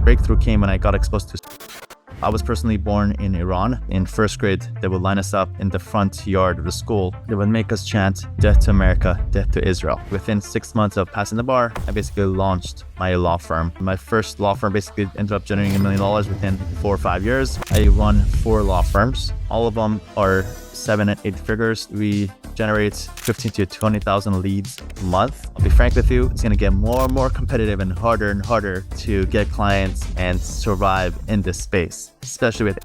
breakthrough came when I got exposed to. I was personally born in Iran. In first grade, they would line us up in the front yard of the school. They would make us chant, "Death to America, death to Israel." Within 6 months of passing the bar, I basically launched my law firm. My first law firm basically ended up generating $1 million within 4 or 5 years. I run 4 law firms. All of them are 7 and 8 figures. We generate 15 to 20,000 leads a month. I'll be frank with you, it's gonna get more and more competitive and harder to get clients and survive in this space, especially with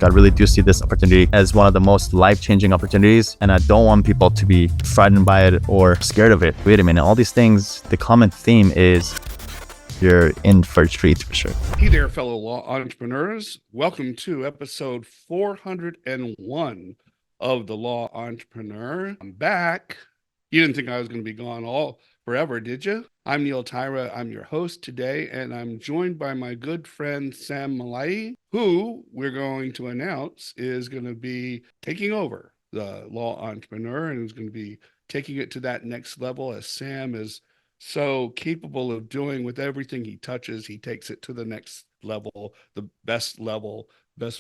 I really do see this opportunity as one of the most life-changing opportunities, and I don't want people to be frightened by it or scared of it. Wait a minute, all these things, the common theme is you're in for a treat for sure. Hey there, fellow law entrepreneurs. Welcome to episode 401 of The Law Entrepreneur. I'm back. You didn't think I was going to be gone all forever, did you? I'm Neil Tyra. I'm your host today, and I'm joined by my good friend Sam Malai, who we're going to announce is going to be taking over The Law Entrepreneur and is going to be taking it to that next level, as Sam is so capable of doing with everything he touches. He takes it to the next level, the best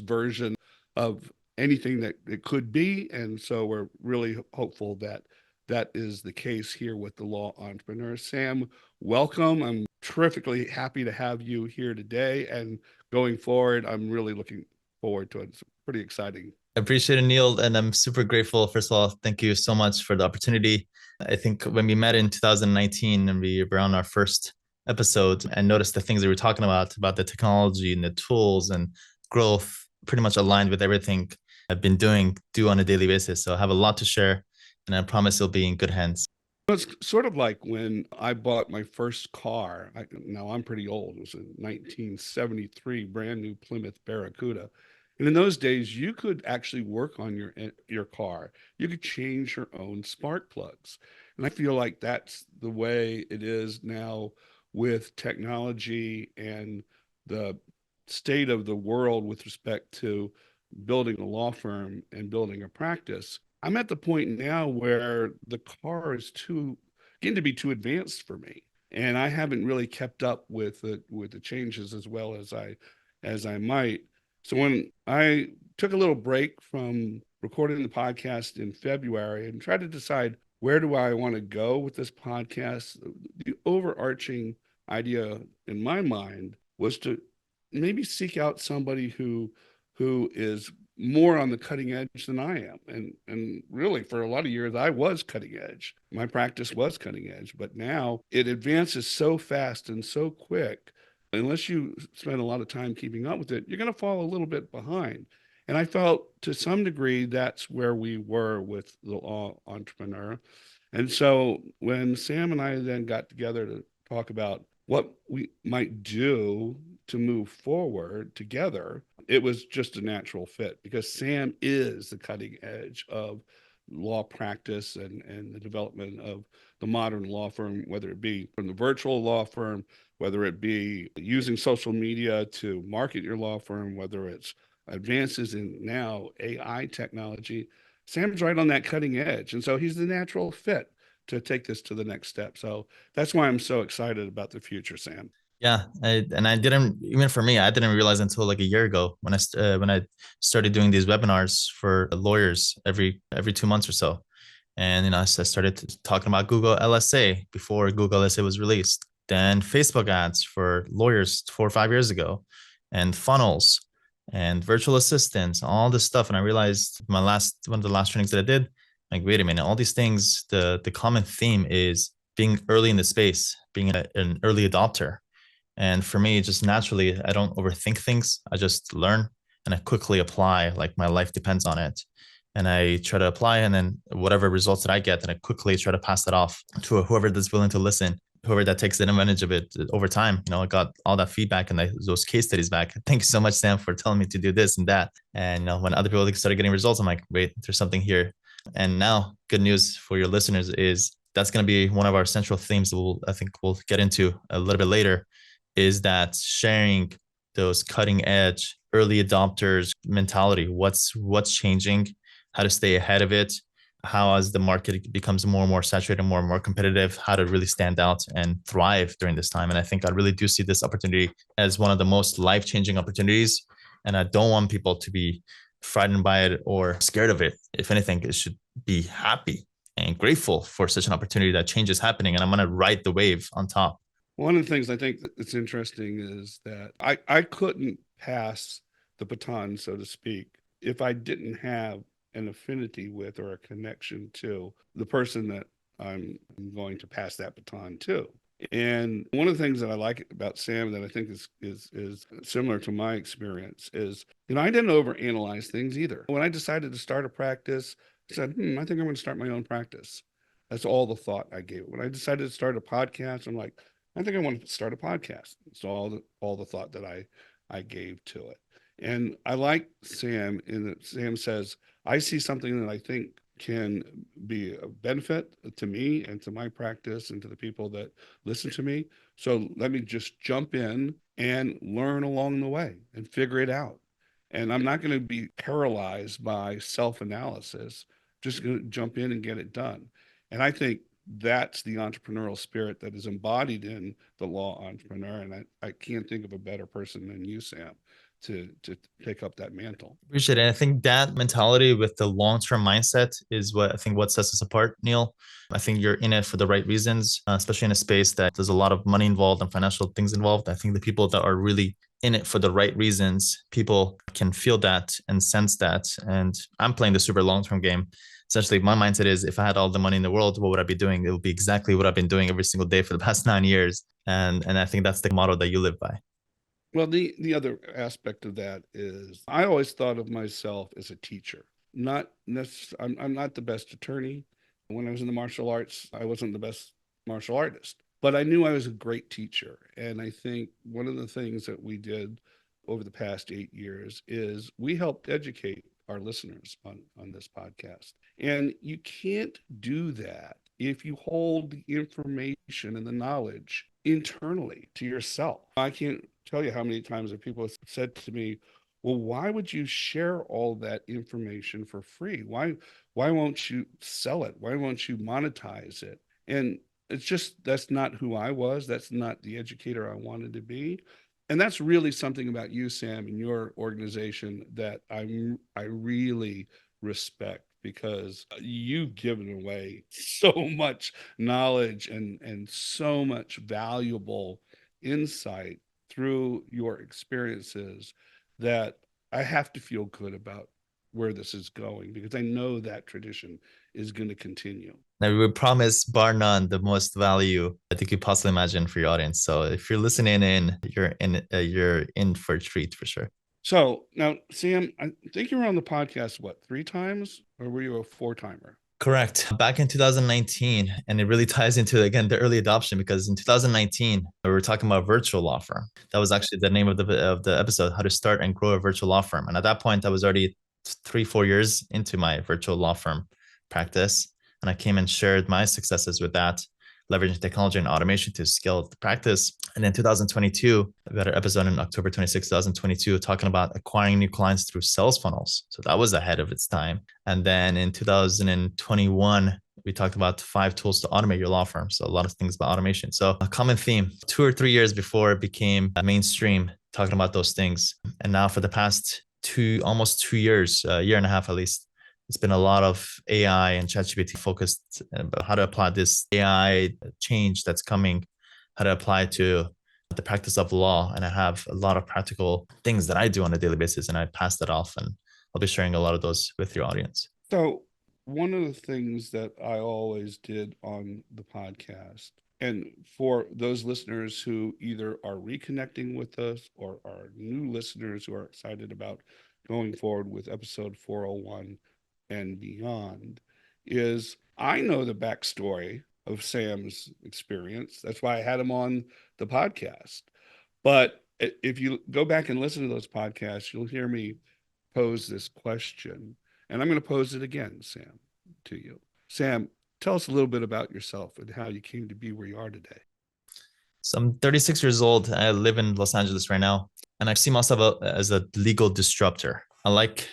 version of anything that it could be. And so we're really hopeful that that is the case here with the Law Entrepreneur. Sam, welcome. I'm terrifically happy to have you here today, and going forward, I'm really looking forward to it. It's pretty exciting. I appreciate it, Neil, and I'm super grateful. First of all, thank you so much for the opportunity. I think when we met in 2019 and we were on our first episode, I noticed the things that we were talking about the technology and the tools and growth pretty much aligned with everything I've been do on a daily basis. So I have a lot to share, and I promise it'll be in good hands. It's sort of like when I bought my first car. Now I'm pretty old. It was a 1973 brand new Plymouth Barracuda. And in those days, you could actually work on your car. You could change your own spark plugs. And I feel like that's the way it is now with technology and the state of the world with respect to building a law firm and building a practice. I'm at the point now where the car is getting to be too advanced for me. And I haven't really kept up with the changes as well as I might. So when I took a little break from recording the podcast in February and tried to decide where do I want to go with this podcast, the overarching idea in my mind was to maybe seek out somebody who is more on the cutting edge than I am. And really, for a lot of years, I was cutting edge. My practice was cutting edge, but now it advances so fast and so quick. Unless you spend a lot of time keeping up with it, you're going to fall a little bit behind. And I felt to some degree that's where we were with the Law Entrepreneur. And so when Sam and I then got together to talk about what we might do to move forward together, it was just a natural fit because Sam is the cutting edge of law practice and the development of the modern law firm, whether it be from the virtual law firm, whether it be using social media to market your law firm, whether it's advances in now AI technology. Sam's right on that cutting edge. And so he's the natural fit to take this to the next step. So that's why I'm so excited about the future, Sam. Yeah, I didn't, even for me, I didn't realize until like a year ago when I started doing these webinars for lawyers every 2 months or so. And I started talking about Google LSA before Google LSA was released. Then Facebook ads for lawyers 4 or 5 years ago, and funnels and virtual assistants, all this stuff. And I realized one of the last trainings that I did, like, wait a minute, all these things, the common theme is being early in the space, being an early adopter. And for me, just naturally, I don't overthink things. I just learn and I quickly apply, like my life depends on it. And I try to apply, and then whatever results that I get, and I quickly try to pass that off to whoever that's willing to listen, whoever that takes advantage of it over time. I got all that feedback and those case studies back. Thank you so much, Sam, for telling me to do this and that. And when other people started getting results, I'm like, wait, there's something here. And now, good news for your listeners is that's going to be one of our central themes that I think we'll get into a little bit later, is that sharing those cutting edge early adopters mentality. What's changing, how to stay ahead of it, how as the market becomes more and more saturated, more and more competitive, how to really stand out and thrive during this time. And I think I really do see this opportunity as one of the most life-changing opportunities. And I don't want people to be frightened by it or scared of it. If anything, it should be happy and grateful for such an opportunity that change is happening. And I'm going to ride the wave on top. One of the things I think that's interesting is that I couldn't pass the baton, so to speak, if I didn't have an affinity with or a connection to the person that I'm going to pass that baton to. And one of the things that I like about Sam that I think is similar to my experience is, I didn't overanalyze things either. When I decided to start a practice, I said, I think I'm going to start my own practice. That's all the thought I gave it. When I decided to start a podcast, I'm like, I think I want to start a podcast. It's all the thought that I gave to it. And I like Sam in that Sam says, I see something that I think can be a benefit to me and to my practice and to the people that listen to me. So let me just jump in and learn along the way and figure it out. And I'm not going to be paralyzed by self-analysis, just going to jump in and get it done. And I think that's the entrepreneurial spirit that is embodied in the Law Entrepreneur. And I can't think of a better person than you, Sam, to take up that mantle. Appreciate it. I think that mentality with the long-term mindset is what sets us apart, Neil. I think you're in it for the right reasons, especially in a space that there's a lot of money involved and financial things involved. I think the people that are really in it for the right reasons, people can feel that and sense that. And I'm playing the super long-term game. Essentially, my mindset is, if I had all the money in the world, what would I be doing? It would be exactly what I've been doing every single day for the past 9 years. And I think that's the motto that you live by. Well, the other aspect of that is I always thought of myself as a teacher. Not necessarily, I'm not the best attorney. When I was in the martial arts, I wasn't the best martial artist, but I knew I was a great teacher. And I think one of the things that we did over the past 8 years is we helped educate our listeners on this podcast. And you can't do that if you hold the information and the knowledge internally to yourself. I can't tell you how many times that people have said to me, well, why would you share all that information for free? Why won't you sell it? Why won't you monetize it? And it's just, that's not who I was. That's not the educator I wanted to be. And that's really something about you, Sam, and your organization that I really respect, because you've given away so much knowledge and so much valuable insight through your experiences that I have to feel good about where this is going, because I know that tradition is going to continue. Now, we would promise, bar none, the most value I think you possibly imagine for your audience. So if you're listening in, you're in for a treat for sure. So now, Sam, I think you were on the podcast, what, 3 times, or were you a 4-timer? Correct. Back in 2019, and it really ties into, again, the early adoption, because in 2019, we were talking about a virtual law firm. That was actually the name of the episode, how to start and grow a virtual law firm. And at that point, I was already 3-4 years into my virtual law firm practice. And I came and shared my successes with that, leveraging technology and automation to scale the practice. And in 2022, I got an episode on October 26, 2022, talking about acquiring new clients through sales funnels. So that was ahead of its time. And then in 2021, we talked about 5 tools to automate your law firm. So a lot of things about automation. So a common theme, 2 or 3 years before it became mainstream, talking about those things. And now for the past almost 2 years, a year and a half at least, it's been a lot of AI and ChatGPT focused about how to apply this AI change that's coming, how to apply to the practice of law. And I have a lot of practical things that I do on a daily basis, and I pass that off, and I'll be sharing a lot of those with your audience. So one of the things that I always did on the podcast, and for those listeners who either are reconnecting with us or are new listeners who are excited about going forward with episode 401 and beyond, is I know the backstory of Sam's experience. That's why I had him on the podcast. But if you go back and listen to those podcasts, you'll hear me pose this question. And I'm going to pose it again, Sam, to you. Sam, tell us a little bit about yourself and how you came to be where you are today. So I'm 36 years old. I live in Los Angeles right now, and I see myself as a legal disruptor. I like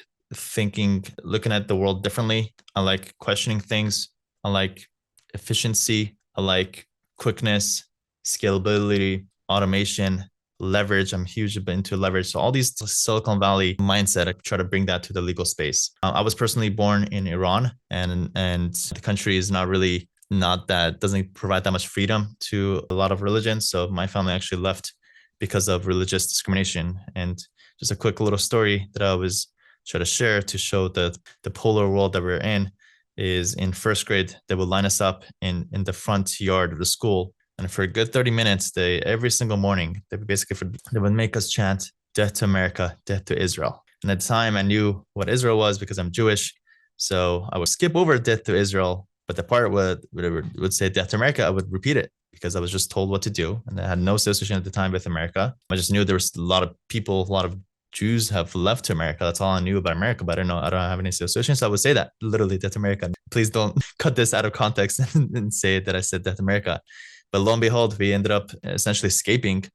looking at the world differently. I like questioning things. I like efficiency. I like quickness, scalability, automation, leverage. I'm huge into leverage. So all these Silicon Valley mindset, I try to bring that to the legal space. I was personally born in Iran, and the country is doesn't provide that much freedom to a lot of religions. So my family actually left because of religious discrimination. And just a quick little story that I was try to share to show the polar world that we're in is in first grade, they would line us up in the front yard of the school. And for a good 30 minutes, every single morning, they would make us chant, "Death to America, death to Israel." And at the time, I knew what Israel was because I'm Jewish. So I would skip over death to Israel, but the part would say death to America, I would repeat it because I was just told what to do. And I had no association at the time with America. I just knew there was a lot of Jews have left to America. That's all I knew about America, but I don't have any association. So I would say that literally death to America. Please don't cut this out of context and say that I said death to America. But lo and behold, we ended up essentially escaping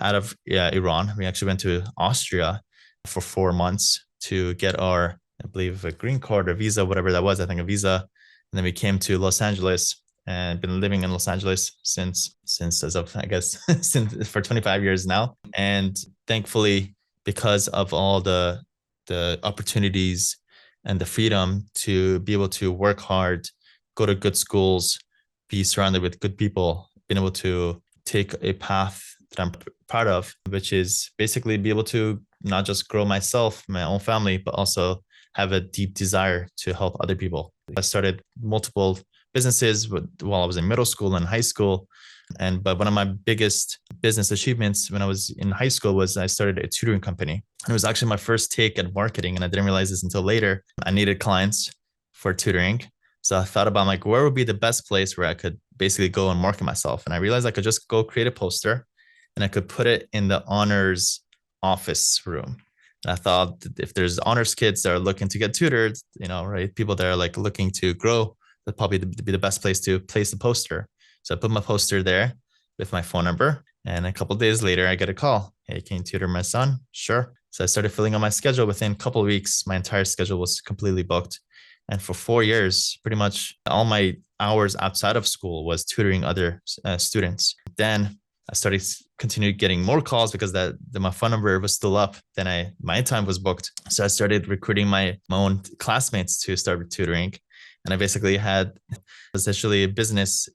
out of Iran. We actually went to Austria for 4 months to get our, I believe, a green card or visa, whatever that was. I think a visa. And then we came to Los Angeles and been living in Los Angeles since as of, I guess, since for 25 years now. And thankfully, because of all the opportunities and the freedom to be able to work hard, go to good schools, be surrounded with good people, been able to take a path that I'm proud of, which is basically be able to not just grow myself, my own family, but also have a deep desire to help other people. I started multiple businesses while I was in middle school and high school. But one of my biggest business achievements when I was in high school was I started a tutoring company. It was actually my first take at marketing, and I didn't realize this until later. I needed clients for tutoring. So I thought about where would be the best place where I could basically go and market myself. And I realized I could just go create a poster and I could put it in the honors office room. And I thought if there's honors kids that are looking to get tutored, right, people that are looking to grow, that'd probably be the best place to place the poster. So I put my poster there with my phone number. And a couple of days later, I get a call. "Hey, can you tutor my son?" "Sure." So I started filling out my schedule. Within a couple of weeks, my entire schedule was completely booked. And for 4 years, pretty much all my hours outside of school was tutoring other students. Then I continued getting more calls because my phone number was still up. Then my time was booked. So I started recruiting my own classmates to start tutoring. And I basically had essentially a business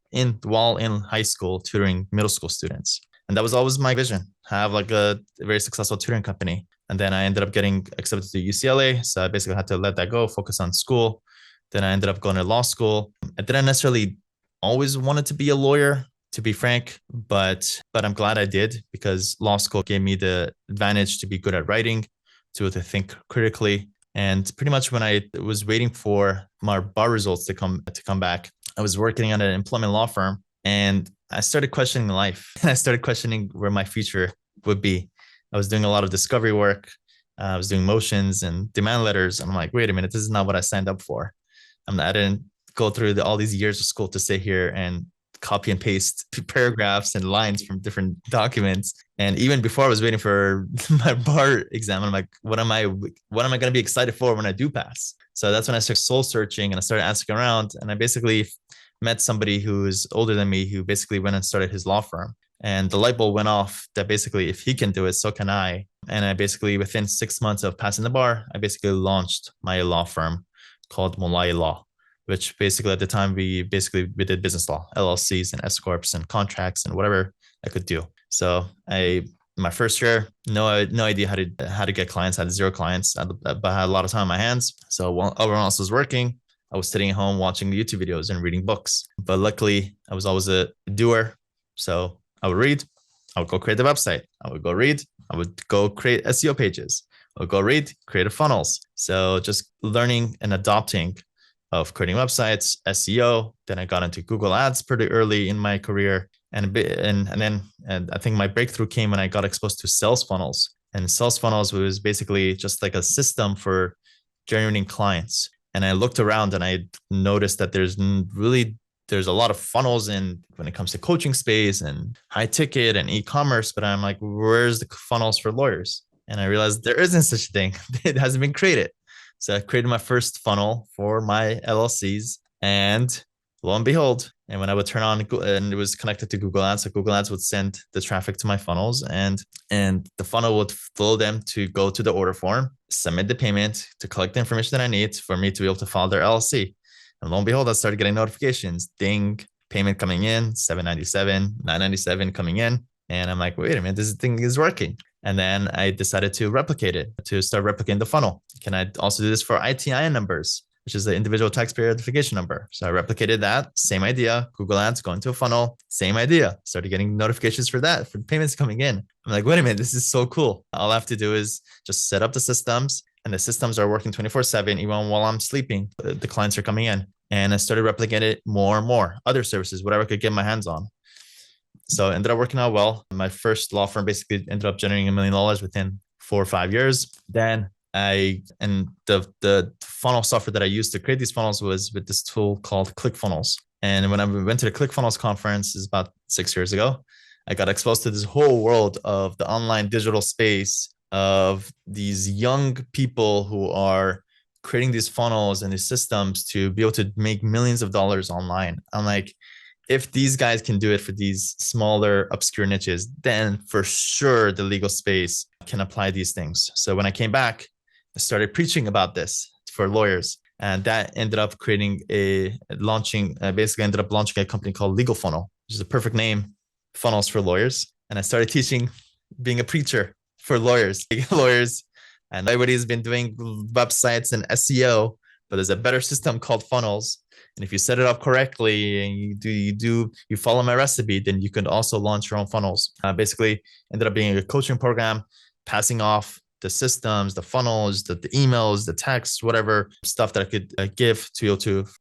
while in high school tutoring middle school students. And that was always my vision, have a very successful tutoring company. And then I ended up getting accepted to UCLA. So I basically had to let that go, focus on school. Then I ended up going to law school. I didn't necessarily always wanted to be a lawyer, to be frank, but I'm glad I did because law school gave me the advantage to be good at writing, to think critically. And pretty much when I was waiting for my bar results to come back, I was working at an employment law firm and I started questioning life. And I started questioning where my future would be. I was doing a lot of discovery work. I was doing motions and demand letters. I'm like, wait a minute, this is not what I signed up for. I didn't go through all these years of school to sit here and copy and paste paragraphs and lines from different documents. And even before I was waiting for my bar exam, I'm like, what am I going to be excited for when I do pass? So that's when I started soul searching and I started asking around. And I basically met somebody who's older than me who basically went and started his law firm. And the light bulb went off that basically if he can do it, so can I. And I basically, within 6 months of passing the bar, I basically launched my law firm called Mollaei Law, which basically at the time we did business law, LLCs and S corps and contracts and whatever I could do. So my first year, no idea how to get clients. I had 0 clients, but I had a lot of time on my hands. So while everyone else was working, I was sitting at home watching YouTube videos and reading books. But luckily, I was always a doer. So I would read, I would go create the website. I would go read, I would go create SEO pages. I would go read, create funnels. So just learning and adopting of creating websites, SEO. Then I got into Google Ads pretty early in my career. And then I think my breakthrough came when I got exposed to sales funnels. And sales funnels was basically just like a system for generating clients. And I looked around and I noticed that there's a lot of funnels when it comes to coaching space and high ticket and e-commerce. But I'm like, where's the funnels for lawyers? And I realized there isn't such a thing. It hasn't been created. So I created my first funnel for my LLCs, and lo and behold, and when I would turn on, and it was connected to Google Ads, so Google Ads would send the traffic to my funnels, and the funnel would flow them to go to the order form, submit the payment, to collect the information that I need for me to be able to file their LLC. And lo and behold, I started getting notifications, ding, payment coming in, $797, $997 coming in. And I'm like, wait a minute, this thing is working. And then I decided to replicate it, to start replicating the funnel. Can I also do this for ITIN numbers, which is the individual taxpayer identification number? So I replicated that, same idea, Google Ads, going to a funnel, same idea. Started getting notifications for that, for payments coming in. I'm like, wait a minute, this is so cool. All I have to do is just set up the systems, and the systems are working 24/7, even while I'm sleeping. The clients are coming in. And I started replicating it more and more, other services, whatever I could get my hands on. So it ended up working out well. My first law firm basically ended up generating $1 million within 4 or 5 years. Then the funnel software that I used to create these funnels was with this tool called ClickFunnels. And when I went to the ClickFunnels conference, is about 6 years ago, I got exposed to this whole world of the online digital space of these young people who are creating these funnels and these systems to be able to make millions of dollars online. I'm like, if these guys can do it for these smaller, obscure niches, then for sure the legal space can apply these things. So when I came back, I started preaching about this for lawyers. And that ended up launching a company called Legal Funnel, which is a perfect name, funnels for lawyers. And I started teaching, being a preacher for lawyers, and everybody's been doing websites and SEO, but there's a better system called funnels. And if you set it up correctly and you follow my recipe, then you can also launch your own funnels. Basically ended up being a coaching program, passing off the systems, the funnels, the emails, the texts, whatever stuff that I could give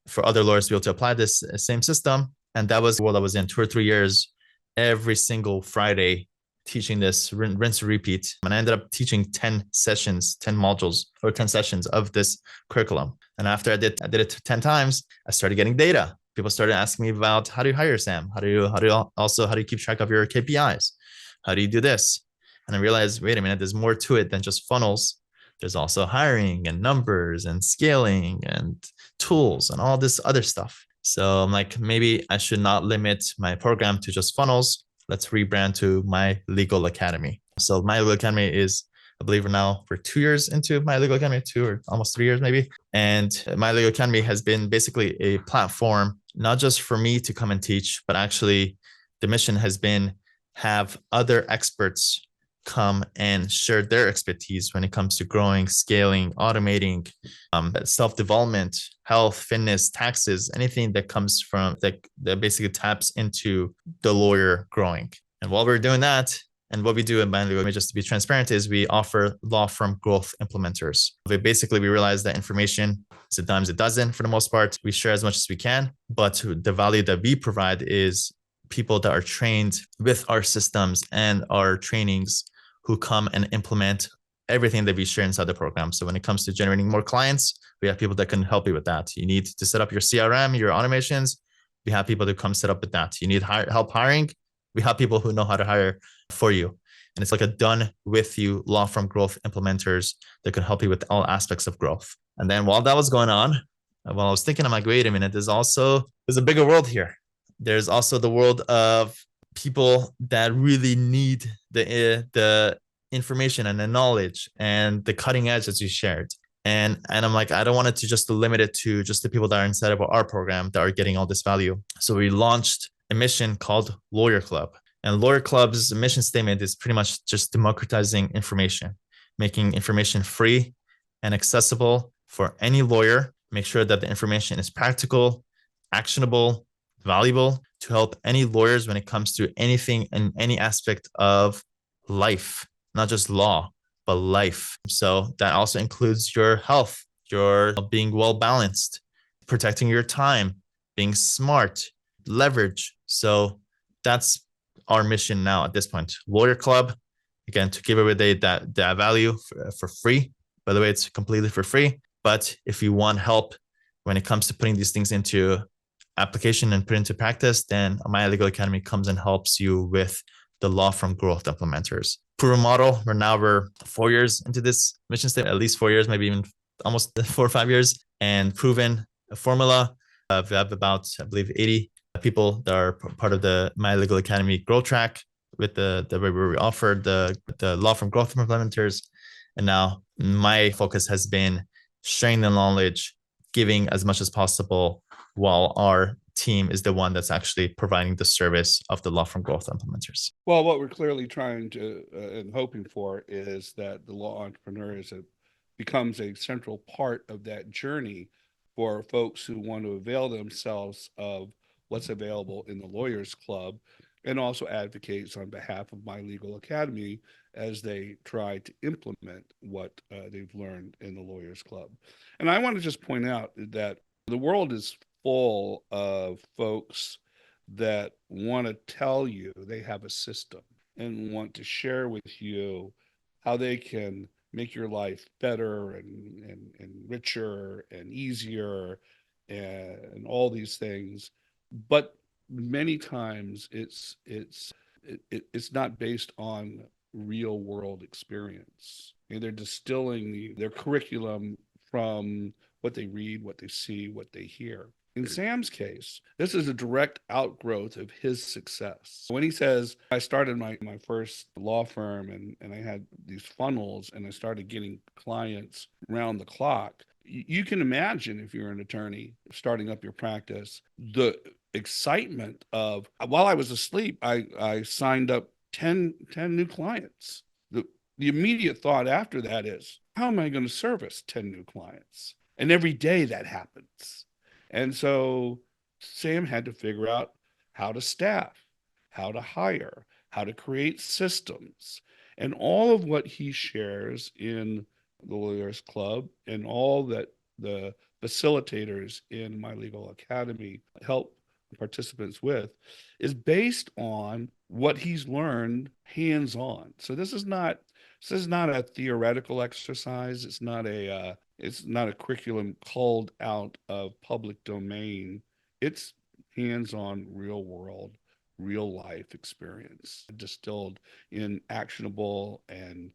for other lawyers to be able to apply this same system. And that was what I was in 2 or 3 years, every single Friday, teaching this rinse and repeat. And I ended up teaching 10 sessions, 10 modules or 10 sessions of this curriculum. And after I did it 10 times, I started getting data. People started asking me about, how do you hire, Sam? How do you keep track of your KPIs? How do you do this? And I realized, wait a minute, there's more to it than just funnels. There's also hiring and numbers and scaling and tools and all this other stuff. So I'm like, maybe I should not limit my program to just funnels. Let's rebrand to My Legal Academy. So My Legal Academy is, I believe we're 2 years into My Legal Academy, 2 or almost 3 years maybe. And My Legal Academy has been basically a platform, not just for me to come and teach, but actually the mission has been have other experts come and share their expertise when it comes to growing, scaling, automating, self-development, health, fitness, taxes, anything that comes from that basically taps into the lawyer growing. And while we're doing that, and what we do in Mollaei, just to be transparent, is we offer law firm growth implementers. We realize that information is a dime a dozen for the most part. We share as much as we can, but the value that we provide is people that are trained with our systems and our trainings who come and implement everything that we share inside the program. So when it comes to generating more clients, we have people that can help you with that. You need to set up your CRM, your automations. We have people that come set up with that. You need help hiring. We have people who know how to hire for you. And it's like a done with you law firm growth implementers that can help you with all aspects of growth. And then while that was going on, while I was thinking, I'm like, wait a minute, there's a bigger world here. There's also the world of people that really need the information and the knowledge and the cutting edge that you shared. And I'm like, I don't want it to just limit it to just the people that are inside of our program that are getting all this value. So we launched a mission called Lawyer Club. And Lawyer Club's mission statement is pretty much just democratizing information, making information free and accessible for any lawyer. Make sure that the information is practical, actionable, valuable to help any lawyers when it comes to anything and any aspect of life, not just law, but life. So that also includes your health, your being well balanced, protecting your time, being smart, leverage. So that's our mission now at this point. Lawyer Club, again, to give away that value for free. By the way, it's completely for free. But if you want help when it comes to putting these things into application and put into practice, then My Legal Academy comes and helps you with the law firm growth implementers. Proven model. We're 4 years into this mission statement, at least 4 years, maybe even almost 4 or 5 years, and proven a formula. We have about, I believe, 80 people that are part of the My Legal Academy growth track with the where we offer the law firm growth implementers. And now my focus has been sharing the knowledge, giving as much as possible, while our team is the one that's actually providing the service of the law firm growth implementers. Well, what we're clearly trying to and hoping for is that the law entrepreneurs becomes a central part of that journey for folks who want to avail themselves of what's available in the Lawyers Club, and also advocates on behalf of My Legal Academy as they try to implement what they've learned in the Lawyers Club. And I want to just point out that the world is full of folks that want to tell you they have a system and want to share with you how they can make your life better and richer and easier and all these things. But many times it's not based on real world experience. And they're distilling their curriculum from what they read, what they see, what they hear. In Sam's case, this is a direct outgrowth of his success. When he says, I started my first law firm and I had these funnels and I started getting clients around the clock, you can imagine, if you're an attorney starting up your practice, the excitement of, while I was asleep, I signed up 10 new clients. The immediate thought after that is, how am I going to service 10 new clients? And every day that happens. And so Sam had to figure out how to staff, how to hire, how to create systems, and all of what he shares in the Lawyers Club and all that the facilitators in My Legal Academy help participants with is based on what he's learned hands-on. So this is not a theoretical exercise. It's not a curriculum culled out of public domain. It's hands-on, real world, real life experience distilled in actionable and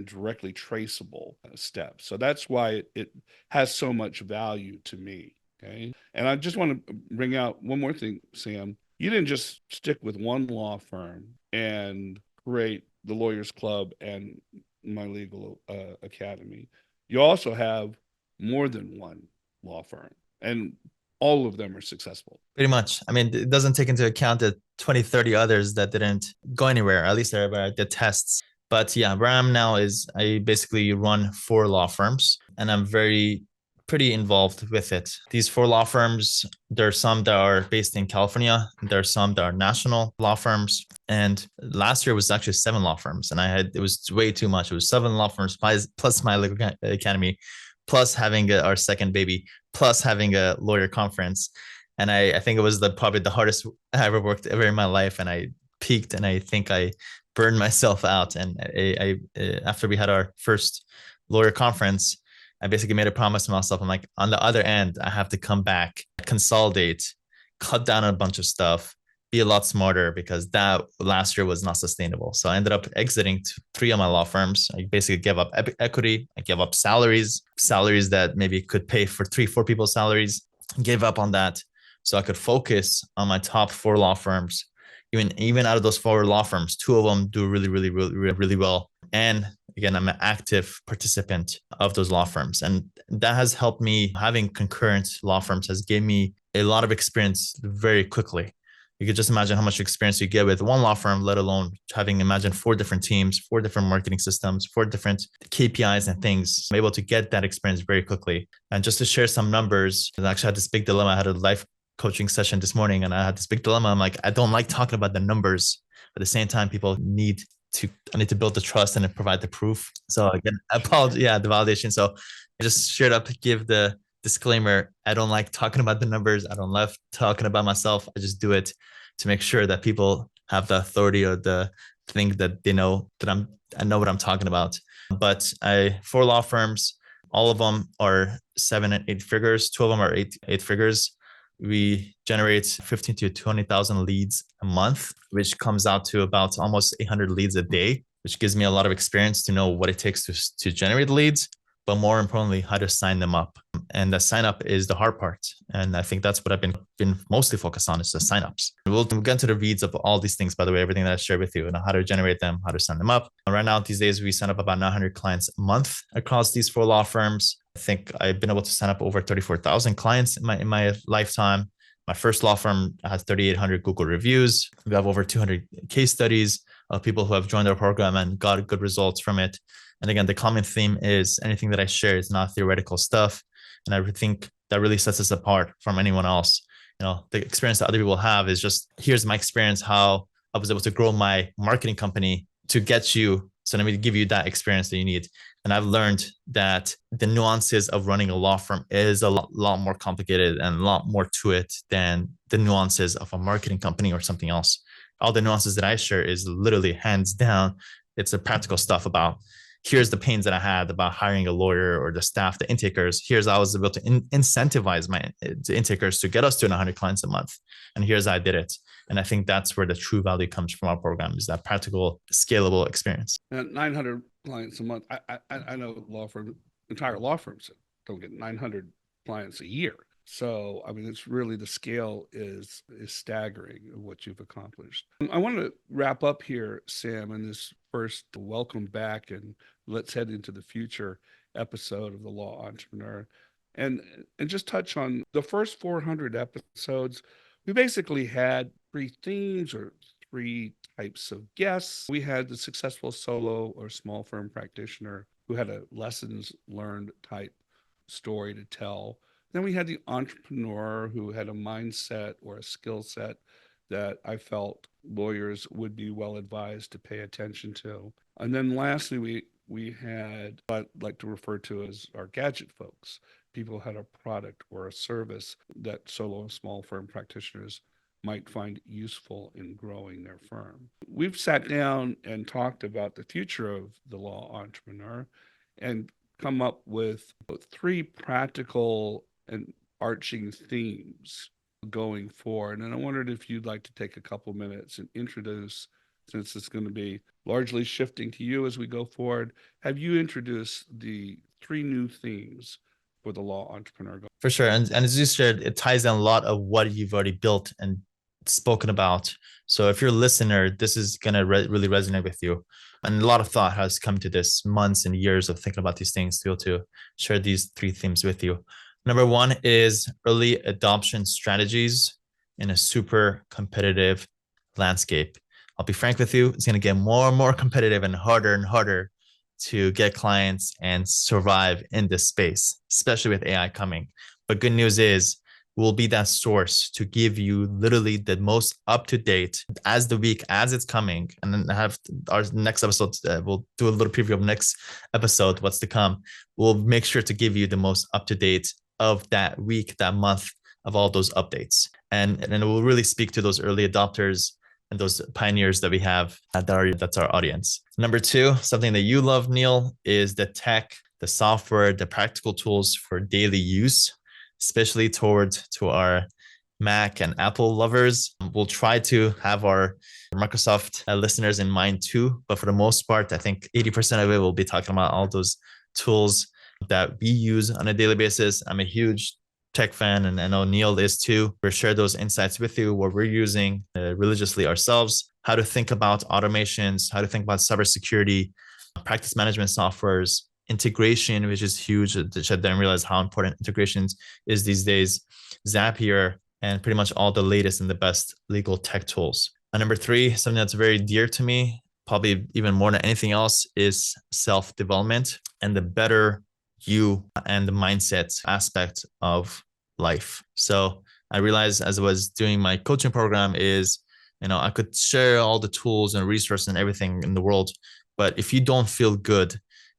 directly traceable steps. So that's why it has so much value to me. Okay. And I just want to bring out one more thing, Sam. You didn't just stick with one law firm and create the Lawyers Club and My Legal Academy. You also have more than one law firm, and all of them are successful. Pretty much. I mean, it doesn't take into account the 20, 30 others that didn't go anywhere. At least I did tests. But yeah, where I am now is I basically run 4 law firms, and I'm pretty involved with it. These 4 law firms, there are some that are based in California. There are some that are national law firms. And last year was actually 7 law firms. And it was way too much. It was 7 law firms plus My Legal Academy, plus having our second baby, plus having a lawyer conference. And I think it was probably the hardest I ever worked ever in my life. And I peaked, and I think I burned myself out. And I after we had our first lawyer conference, I basically made a promise to myself. I'm like, on the other end, I have to come back, consolidate, cut down on a bunch of stuff, be a lot smarter, because that last year was not sustainable. So I ended up exiting 3 of my law firms. I basically gave up equity. I gave up salaries that maybe could pay for 3-4 people's salaries. Gave up on that so I could focus on my top 4 law firms. Even out of those 4 law firms, 2 of them do really well. And again, I'm an active participant of those law firms. And that has helped me. Having concurrent law firms has given me a lot of experience very quickly. You could just imagine how much experience you get with one law firm, let alone imagine 4 different teams, 4 different marketing systems, 4 different KPIs and things. I'm able to get that experience very quickly. And just to share some numbers, I actually had this big dilemma. I had a life coaching session this morning, and I had this big dilemma. I'm like, I don't like talking about the numbers. At the same time, I need to build the trust and provide the proof. So again, I apologize. Yeah, the validation. So I just straight up give the disclaimer. I don't like talking about the numbers. I don't love talking about myself. I just do it to make sure that people have the authority or the thing that they know that I know what I'm talking about. But 4 law firms, all of them are 7 and 8 figures. 2 of them are eight figures. We generate 15 to 20,000 leads a month, which comes out to about almost 800 leads a day, which gives me a lot of experience to know what it takes to generate leads. but more importantly, how to sign them up. And the sign up is the hard part. And I think that's what I've been mostly focused on, is the signups. We'll get into the weeds of all these things, by the way, everything that I shared with you, and how to generate them, how to sign them up. Right now, these days, we sign up about 900 clients a month across these 4 law firms. I think I've been able to sign up over 34,000 clients in my lifetime. My first law firm has 3,800 Google reviews. We have over 200 case studies of people who have joined our program and got good results from it. And again, the common theme is anything that I share is not theoretical stuff. And I think that really sets us apart from anyone else. The experience that other people have is just, here's my experience, how I was able to grow my marketing company to get you. So let me give you that experience that you need. And I've learned that the nuances of running a law firm is a lot more complicated and a lot more to it than the nuances of a marketing company or something else. All the nuances that I share is literally hands down. It's the practical stuff about, here's the pains that I had about hiring a lawyer or the staff, the intakers. Here's how I was able to incentivize the intakers to get us to 100 clients a month. And here's how I did it. And I think that's where the true value comes from our program, is that practical, scalable experience. 900 clients a month. I know entire law firms that don't get 900 clients a year. So, I mean, it's really, the scale is staggering of what you've accomplished. I want to wrap up here, Sam, in this first welcome back, and let's head into the future episode of The Law Entrepreneur, and just touch on the first 400 episodes. We basically had 3 themes or 3 types of guests. We had the successful solo or small firm practitioner who had a lessons learned type story to tell. Then we had the entrepreneur who had a mindset or a skill set that I felt lawyers would be well advised to pay attention to. And then lastly, we had what I'd like to refer to as our gadget folks. People who had a product or a service that solo and small firm practitioners might find useful in growing their firm. We've sat down and talked about the future of the law entrepreneur and come up with 3 practical and arching themes going forward. And I wondered if you'd like to take a couple minutes and introduce, since it's going to be largely shifting to you as we go forward, have you introduce the 3 new themes for the law entrepreneur? For sure. And as you said, it ties in a lot of what you've already built and spoken about. So if you're a listener, this is going to really resonate with you. And a lot of thought has come to this, months and years of thinking about these things to be able to share these 3 themes with you. Number 1 is early adoption strategies in a super competitive landscape. I'll be frank with you, it's going to get more and more competitive and harder to get clients and survive in this space, especially with AI coming. But good news is we'll be that source to give you literally the most up-to-date as the week, as it's coming. And then have our next episode, we'll do a little preview of next episode, what's to come. We'll make sure to give you the most up-to-date of that week, that month, of all those updates. And it will really speak to those early adopters and those pioneers that we have, that's our audience. Number 2, something that you love, Neil, is the tech, the software, the practical tools for daily use, especially to our Mac and Apple lovers. We'll try to have our Microsoft listeners in mind too, but for the most part, I think 80% of it will be talking about all those tools that we use on a daily basis. I'm a huge tech fan, and I know Neil is too. We'll share those insights with you, what we're using religiously ourselves, how to think about automations, how to think about cybersecurity, practice management softwares, integration, which is huge, which I didn't realize how important integrations is these days, Zapier, and pretty much all the latest and the best legal tech tools. And number 3, something that's very dear to me, probably even more than anything else, is self-development and the better you and the mindset aspect of life. So I realized as I was doing my coaching program is, I could share all the tools and resources and everything in the world, but if you don't feel good,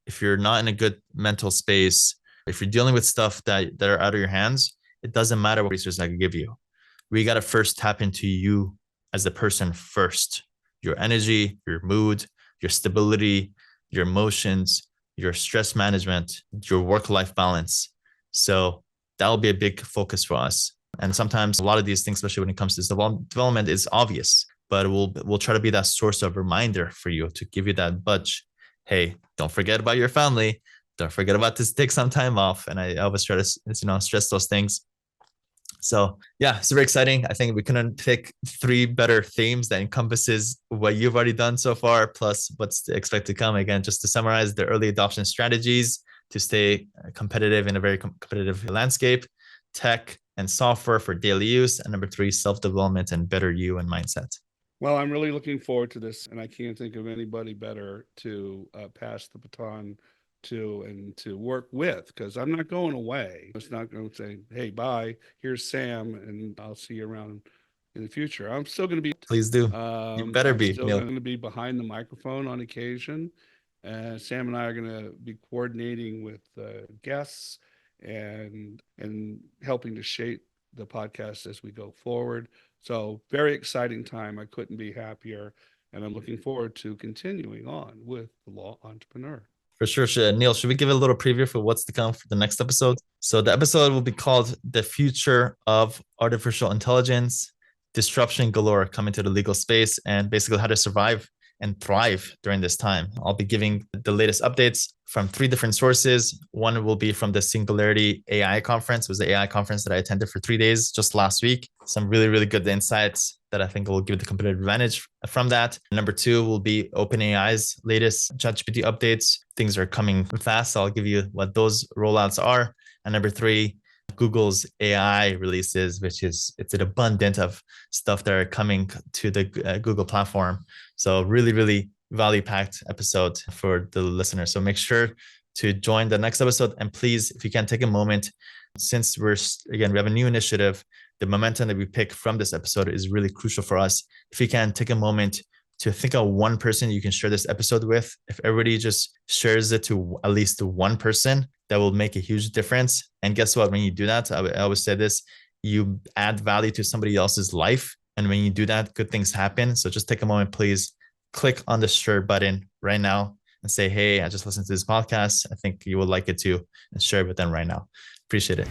if you're not in a good mental space, if you're dealing with stuff that are out of your hands, it doesn't matter what resources I can give you. We got to first tap into you as a person first, your energy, your mood, your stability, your emotions, your stress management, your work-life balance. So that will be a big focus for us. And sometimes a lot of these things, especially when it comes to development, is obvious, but we'll try to be that source of reminder for you to give you that budge. Hey, don't forget about your family. don't forget about to take some time off. And I always try to, stress those things. So yeah, super exciting. I think we couldn't pick 3 better themes that encompasses what you've already done so far, plus what's to expect to come. Again, just to summarize, the early adoption strategies to stay competitive in a very competitive landscape, tech and software for daily use, and number 3, self-development and better you and mindset. Well, I'm really looking forward to this, and I can't think of anybody better to pass the baton to and to work with, because I'm not going away. It's not going to say, hey, bye, here's Sam, and I'll see you around in the future. I'm still going to be. Please do. You better be. I'm still going to be behind the microphone on occasion. Sam and I are going to be coordinating with guests and helping to shape the podcast as we go forward. So very exciting time. I couldn't be happier. And I'm looking forward to continuing on with the Law Entrepreneur. For sure. Neil, should we give a little preview for what's to come for the next episode? So the episode will be called The Future of Artificial Intelligence, Disruption Galore Coming to the Legal Space, and basically how to survive and thrive during this time. I'll be giving the latest updates from 3 different sources. One will be from the Singularity AI conference. It was the AI conference that I attended for 3 days just last week. Some really, really good insights that I think will give the competitive advantage from that. Number 2 will be OpenAI's latest ChatGPT updates. Things are coming fast. So I'll give you what those rollouts are. And number 3, Google's AI releases, which is it's an abundant of stuff that are coming to the Google platform. So really, really value-packed episode for the listener. So make sure to join the next episode. And please, if you can take a moment, since we have a new initiative, the momentum that we pick from this episode is really crucial for us. If you can take a moment to think of one person you can share this episode with, if everybody just shares it to at least one person, that will make a huge difference. And guess what? When you do that, I always say this, you add value to somebody else's life. And when you do that, good things happen. So just take a moment, please click on the share button right now and say, hey, I just listened to this podcast. I think you will like it too, and share it with them right now. Appreciate it.